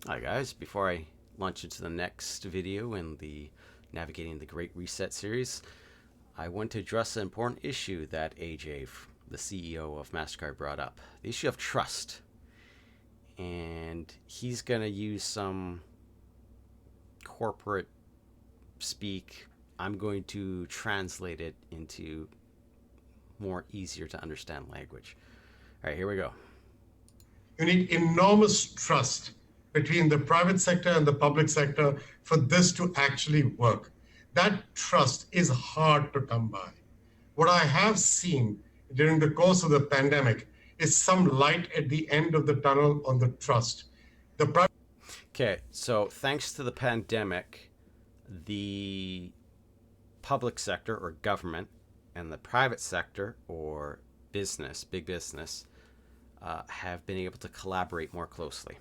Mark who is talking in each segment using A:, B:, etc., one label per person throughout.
A: Hi guys, before I launch into the next video in the Navigating the Great Reset series, I want to address an important issue that AJ, the CEO of MasterCard, brought up. The issue of trust. And he's going to use some corporate speak. I'm going to translate it into more easier to understand language. All right, here we go.
B: You need enormous trust between the private sector and the public sector for this to actually work. That trust is hard to come by. What I have seen during the course of the pandemic is some light at the end of the tunnel on the trust.
A: Okay, so thanks to the pandemic, the public sector or government and the private sector or business, big business, have been able to collaborate more closely.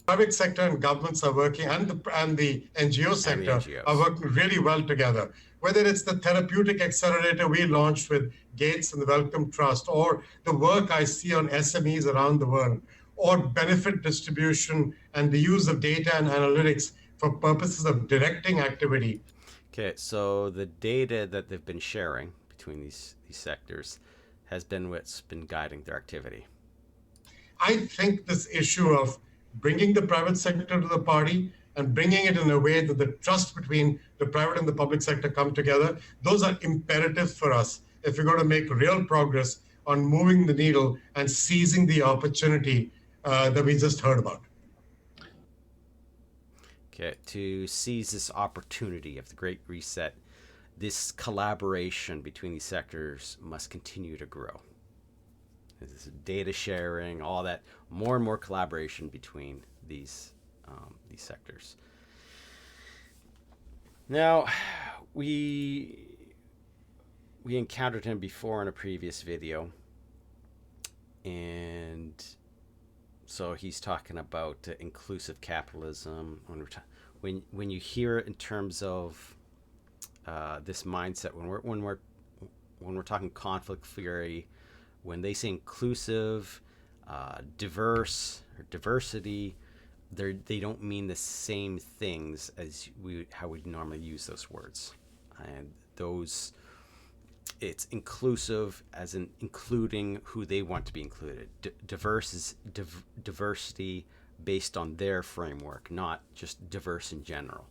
B: Private sector and governments are working, and the NGO sector are working really well together. Whether it's the therapeutic accelerator we launched with Gates and the Wellcome Trust, or the work I see on SMEs around the world, or benefit distribution and the use of data and analytics for purposes of directing activity.
A: Okay, so the data that they've been sharing between these sectors has been what's been guiding their activity.
B: I think this issue of bringing the private sector to the party and bringing it in a way that the trust between the private and the public sector come together, those are imperatives for us if we're going to make real progress on moving the needle and seizing the opportunity that we just heard about.
A: Okay, to seize this opportunity of the Great Reset, this collaboration between these sectors must continue to grow. This data sharing, all that, more and more collaboration between these sectors. Now, we encountered him before in a previous video, and so he's talking about inclusive capitalism. When you hear it in terms of this mindset, when we're talking conflict theory, when they say inclusive, diverse, or diversity, they don't mean the same things as how we normally use those words. And those, it's inclusive as in including who they want to be included. Diverse is diversity based on their framework, not just diverse in general.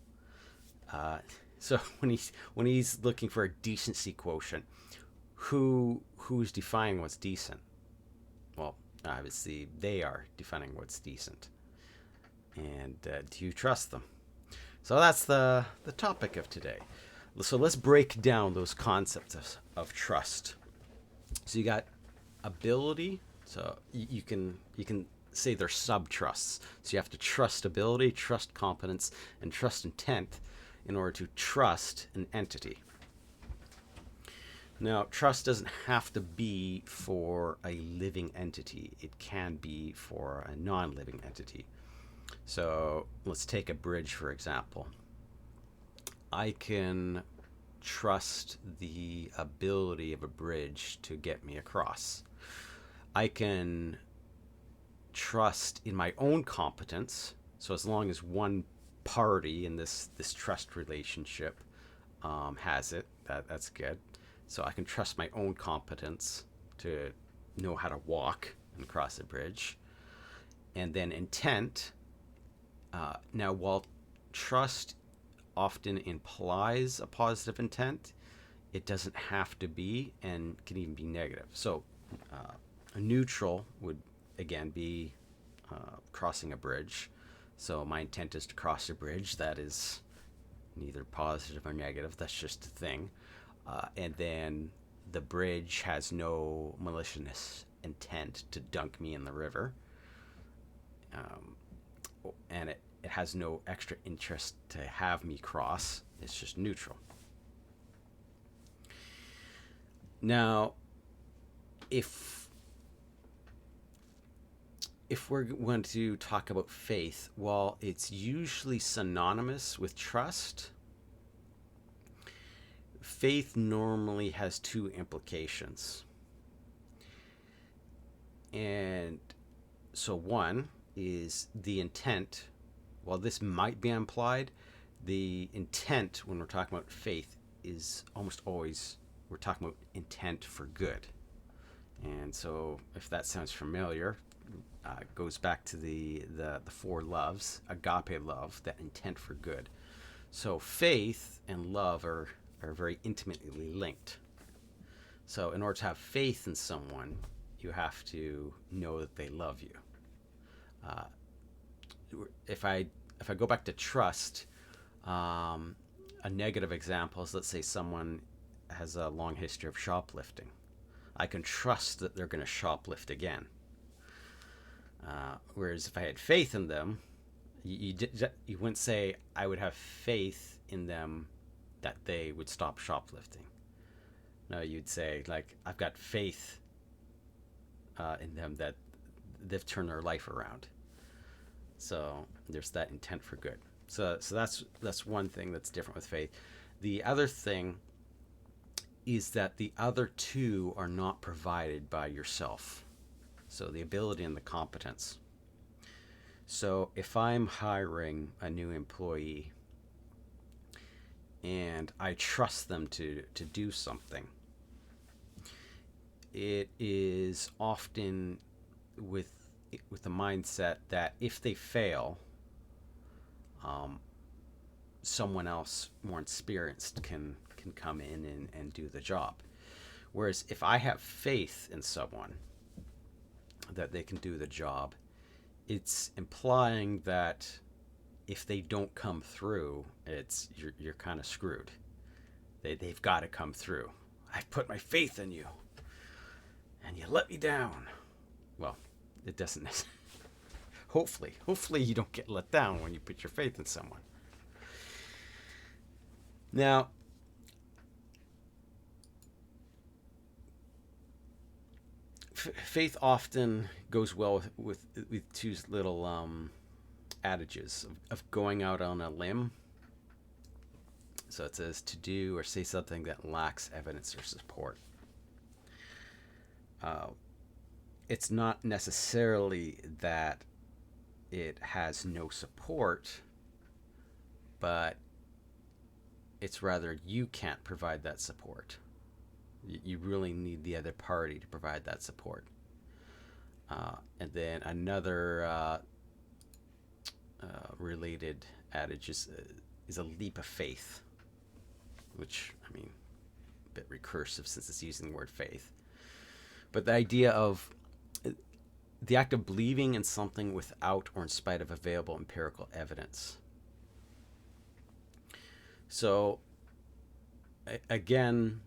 A: So when he's looking for a decency quotient, who's defining what's decent? Well, obviously they are defining what's decent. And do you trust them? So that's the topic of today. So let's break down those concepts of trust. So you got ability. So you can say they're sub-trusts. So you have to trust ability, trust competence, and trust intent in order to trust an entity. Now, trust doesn't have to be for a living entity. It can be for a non-living entity. So let's take a bridge, for example. I can trust the ability of a bridge to get me across. I can trust in my own competence. So as long as one party in this trust relationship has it, that's good. So I can trust my own competence to know how to walk and cross a bridge. And then intent. Now, while trust often implies a positive intent, it doesn't have to be, and can even be negative. So a neutral would, again, be crossing a bridge. So my intent is to cross a bridge. That is neither positive or negative. That's just a thing. And then the bridge has no malicious intent to dunk me in the river. And it has no extra interest to have me cross. It's just neutral. Now, if we're going to talk about faith, while it's usually synonymous with trust, faith normally has two implications. And so one, is the intent. While this might be implied, the intent when we're talking about faith is almost always we're talking about intent for good. And so, if that sounds familiar, goes back to the four loves, agape love, that intent for good. So, faith and love are very intimately linked. So, in order to have faith in someone, you have to know that they love you. Uh, if I go back to trust, a negative example is, let's say someone has a long history of shoplifting. I can trust that they're going to shoplift again. Whereas if I had faith in them, you wouldn't say I would have faith in them that they would stop shoplifting. No, you'd say, like, I've got faith in them that they've turned their life around. So there's that intent for good. So that's one thing that's different with faith. The other thing is that the other two are not provided by yourself. So the ability and the competence. So if I'm hiring a new employee and I trust them to do something, it is often with the mindset that if they fail, someone else more experienced can come in and do the job. Whereas if I have faith in someone that they can do the job, it's implying that if they don't come through, it's you're kind of screwed. They've got to come through. I've put my faith in you, and you let me down. Well, it doesn't. Hopefully you don't get let down when you put your faith in someone. Now, faith often goes well with two little adages of going out on a limb. So it says to do or say something that lacks evidence or support. It's not necessarily that it has no support, but it's rather you can't provide that support. You really need the other party to provide that support. And then another related adage is a leap of faith, which, I mean, a bit recursive since it's using the word faith. But the idea of the act of believing in something without or in spite of available empirical evidence. So, again,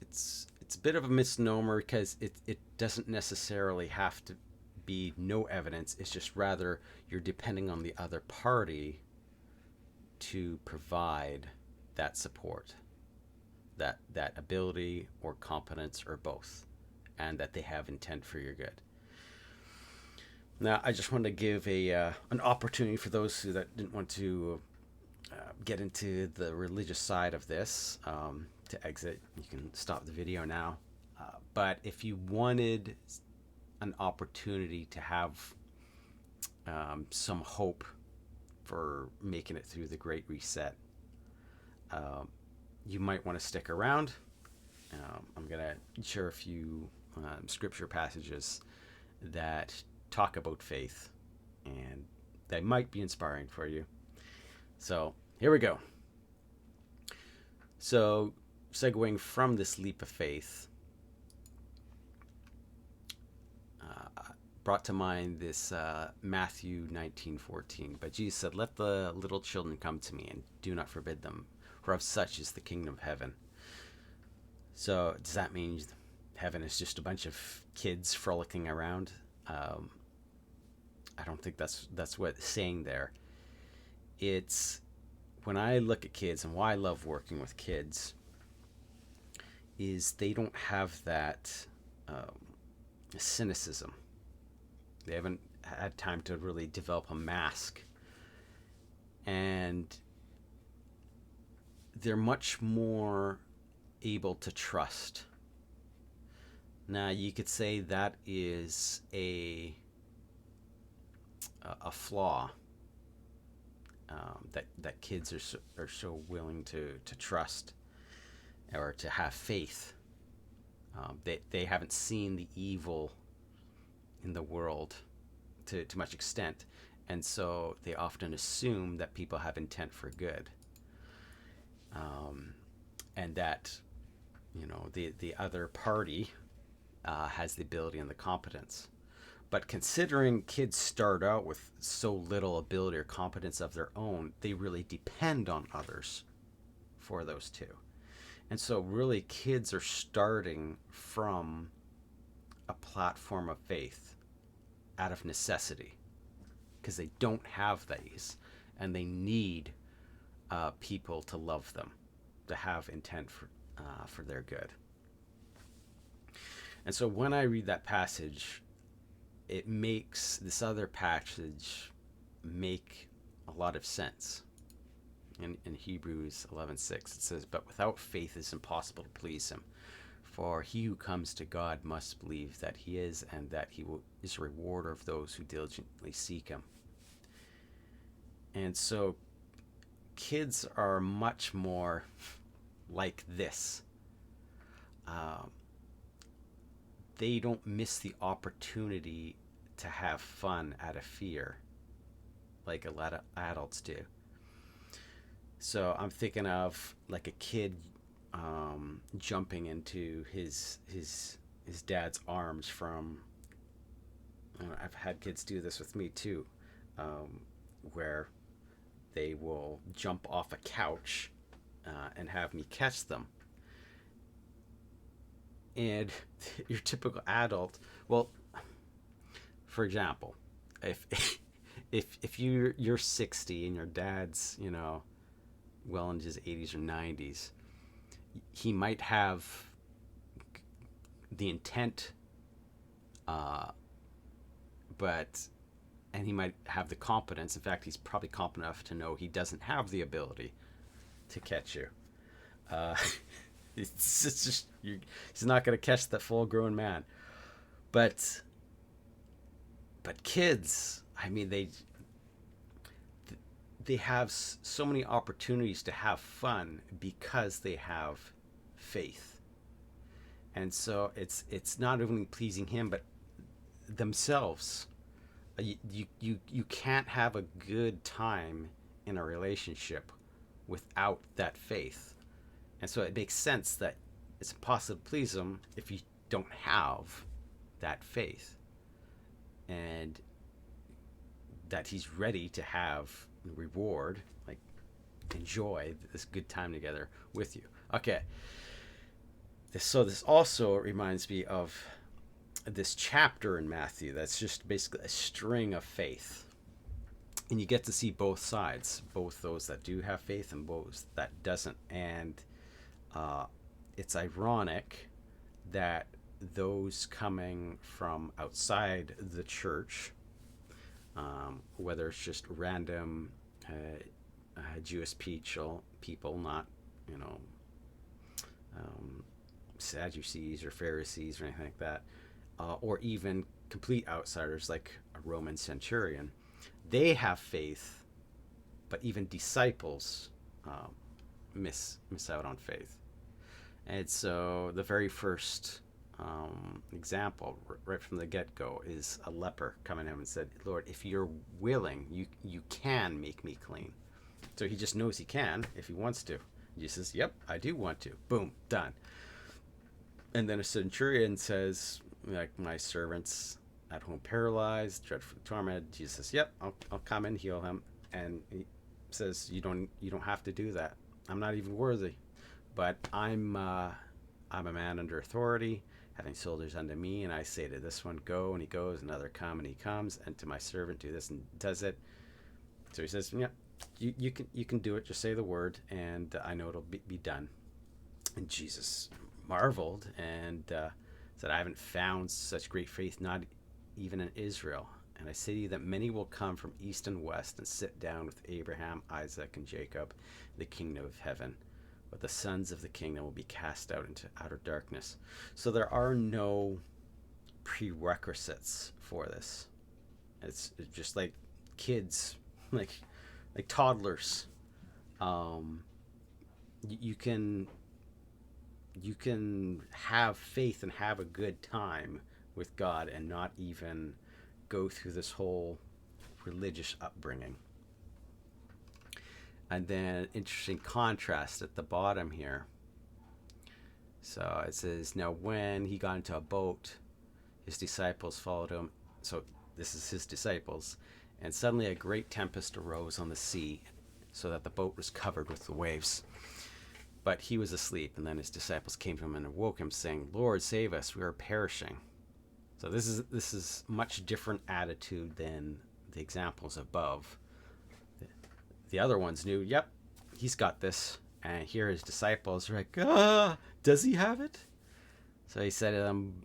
A: it's a bit of a misnomer because it doesn't necessarily have to be no evidence. It's just rather you're depending on the other party to provide that support, that ability or competence or both, and that they have intent for your good. Now, I just wanted to give an opportunity for those that didn't want to get into the religious side of this to exit. You can stop the video now. But if you wanted an opportunity to have some hope for making it through the Great Reset, you might want to stick around. I'm going to share a few scripture passages that talk about faith, and they might be inspiring for you. So here we go. So, segueing from this leap of faith, brought to mind this Matthew 19:14. But Jesus said, "Let the little children come to me, and do not forbid them, for of such is the kingdom of heaven." So does that mean heaven is just a bunch of kids frolicking around? I don't think that's what it's saying there. It's, when I look at kids and why I love working with kids, is they don't have that cynicism. They haven't had time to really develop a mask, and they're much more able to trust. Now, you could say that is a a flaw that kids are so willing to trust or to have faith. They haven't seen the evil in the world to much extent, and so they often assume that people have intent for good, and that the other party has the ability and the competence. But considering kids start out with so little ability or competence of their own, they really depend on others for those two. And so, really, kids are starting from a platform of faith out of necessity because they don't have these and they need people to love them, to have intent for their good. And so, when I read that passage, it makes this other passage make a lot of sense. In Hebrews 11:6, it says, "But without faith it is impossible to please him. For he who comes to God must believe that he is, and that is a rewarder of those who diligently seek him." And so kids are much more like this. Um, they don't miss the opportunity to have fun out of fear like a lot of adults do. So I'm thinking of like a kid jumping into his dad's arms from. I've had kids do this with me too, where they will jump off a couch and have me catch them. And your typical adult, well, for example, if if you're 60 and your dad's well into his 80s or 90s, he might have the intent, but and he might have the competence. In fact, he's probably competent enough to know he doesn't have the ability to catch you. Uh, it's just he's not going to catch that full-grown man. But kids, I mean, they have so many opportunities to have fun because they have faith, and so it's not only pleasing him but themselves. You can't have a good time in a relationship without that faith, and so it makes sense that it's impossible to please him if you don't have that faith, and that he's ready to have reward, like enjoy this good time together with you. Okay, so this also reminds me of this chapter in Matthew that's just basically a string of faith. And you get to see both sides, both those that do have faith and those that doesn't. And it's ironic that those coming from outside the church, whether it's just random Jewish people, not, Sadducees or Pharisees or anything like that, or even complete outsiders like a Roman centurion, they have faith, but even disciples miss out on faith. And so the very first example, right from the get-go, is a leper coming to him and said, "Lord, if you're willing, you can make me clean." So he just knows he can if he wants to. Jesus says, "Yep, I do want to." Boom, done. And then a centurion says, like, "My servant's at home paralyzed, dreadfully tormented." Jesus says, "Yep, I'll come and heal him." And he says, "You don't have to do that. I'm not even worthy, but I'm a man under authority, having soldiers under me, and I say to this one, go, and he goes, another come, and he comes, and to my servant, do this, and does it." So he says, "Yeah, you can do it. Just say the word, and I know it'll be done." And Jesus marveled and said, "I haven't found such great faith, not even in Israel. And I say to you that many will come from east and west and sit down with Abraham, Isaac, and Jacob in the kingdom of heaven. But the sons of the kingdom will be cast out into outer darkness." So there are no prerequisites for this. It's just like kids, like toddlers. Um, you can have faith and have a good time with God and not even go through this whole religious upbringing. And then interesting contrast at the bottom here. So it says, now when he got into a boat, his disciples followed him. So this is his disciples. And suddenly a great tempest arose on the sea, so that the boat was covered with the waves. But he was asleep, and then his disciples came to him and awoke him, saying, Lord, save us, we are perishing. So this is much different attitude than the examples above. The other ones knew, yep, he's got this. And here his disciples are like, does he have it? So he said to them,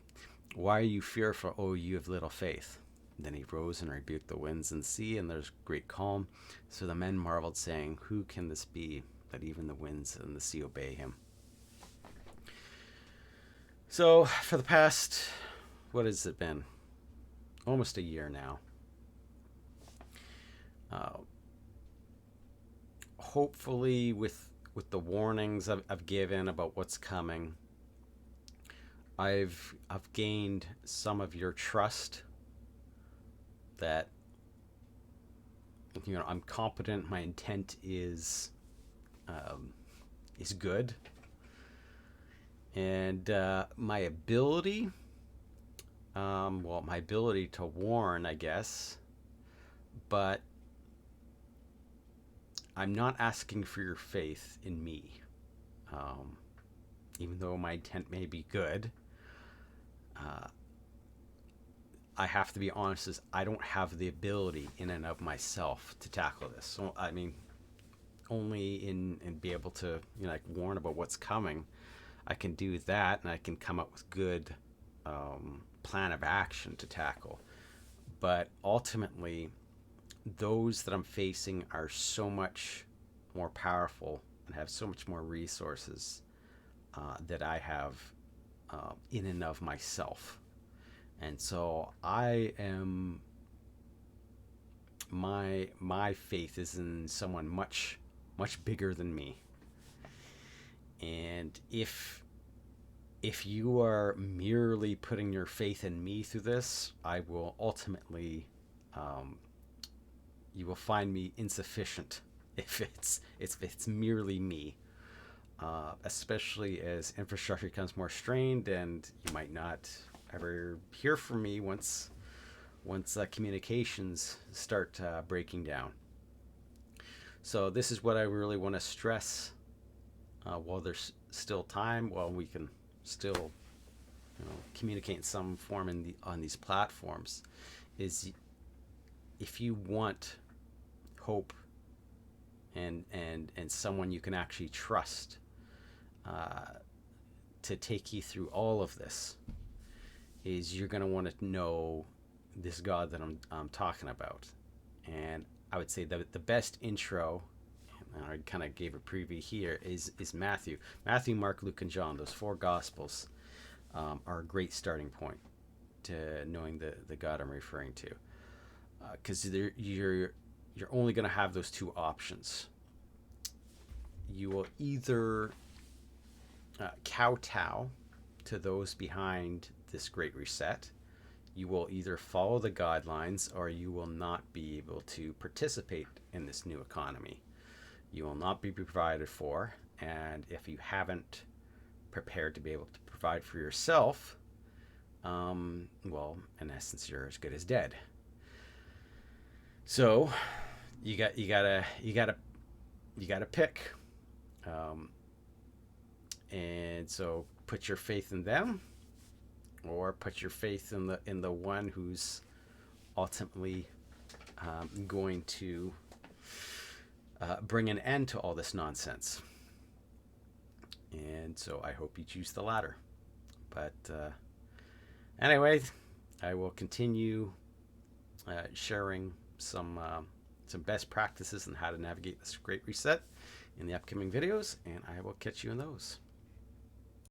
A: why are you fearful, O you of little faith? Then he rose and rebuked the winds and sea, and there's great calm. So the men marveled, saying, who can this be, that even the winds and the sea obey him? So for the past, what has it been? Almost a year now. Hopefully with the warnings I've given about what's coming, I've gained some of your trust that, I'm competent. My intent is good, and my ability, my ability to warn, I guess, but I'm not asking for your faith in me, even though my intent may be good. I have to be honest, as I don't have the ability in and of myself to tackle this. So I mean, only in be able to warn about what's coming, I can do that, and I can come up with good plan of action to tackle. But ultimately, those that I'm facing are so much more powerful and have so much more resources that I have in and of myself. And so I am, my faith is in someone much bigger than me. And if you are merely putting your faith in me through this, I will ultimately, you will find me insufficient if it's merely me. Especially as infrastructure becomes more strained, and you might not ever hear from me once communications start breaking down. So this is what I really want to stress while there's still time, while we can still communicate in some form on these platforms, is if you want hope and someone you can actually trust to take you through all of this, is you're going to want to know this God that I'm talking about. And I would say that the best intro, and I kind of gave a preview here, is Matthew, Mark, Luke, and John. Those four Gospels are a great starting point to knowing the God I'm referring to, because you're only going to have those two options. You will either kowtow to those behind this great reset. You will either follow the guidelines, or you will not be able to participate in this new economy. You will not be provided for, and if you haven't prepared to be able to provide for yourself, well, in essence, you're as good as dead. So you gotta pick, and so put your faith in them, or put your faith in the one who's ultimately going to bring an end to all this nonsense. And so I hope you choose the latter. But anyway, I will continue sharing some best practices on how to navigate this great reset in the upcoming videos, and I will catch you in those.